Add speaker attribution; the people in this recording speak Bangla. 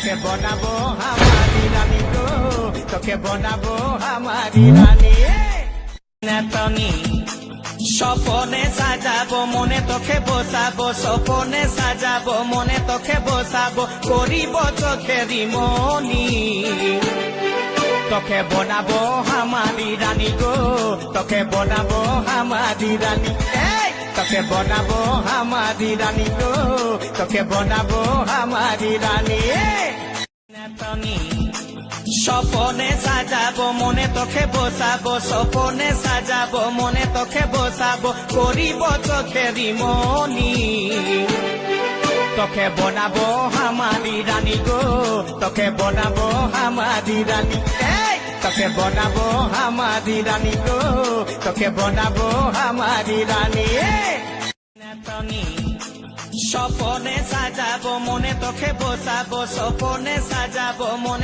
Speaker 1: তোকে বনাবো আমারি রানী গো, তোকে বনাবো আমারি রানী। তুমি স্বপনে সাজাবো মনে তোকে বসাবো, স্বপনে সাজাবো মনে তোকে বসাবো, করিব চোখেরি মনি। তোকে বনাবো আমারি রানী গো, তোকে বনাবো আমারি রানী। তোকে বনাবো আমারি রানী গো, তোকে বনাবো আমারি রানী। তুমি স্বপনে সাজাবো মনে তোকে বসাবো, স্বপনে সাজাবো মনে তোকে বসাবো, করিব চোখেরি মনি। তোকে বনাবো আমারি রানী গো, তোকে বনাবো আমারি রানী। তোকে বনাবো আমারি রানী গো, তোকে বনাবো আমারি রানী। তুমি স্বপনে সাজাবো মনে তোকে বসাবো, স্বপনে সাজাবো মনে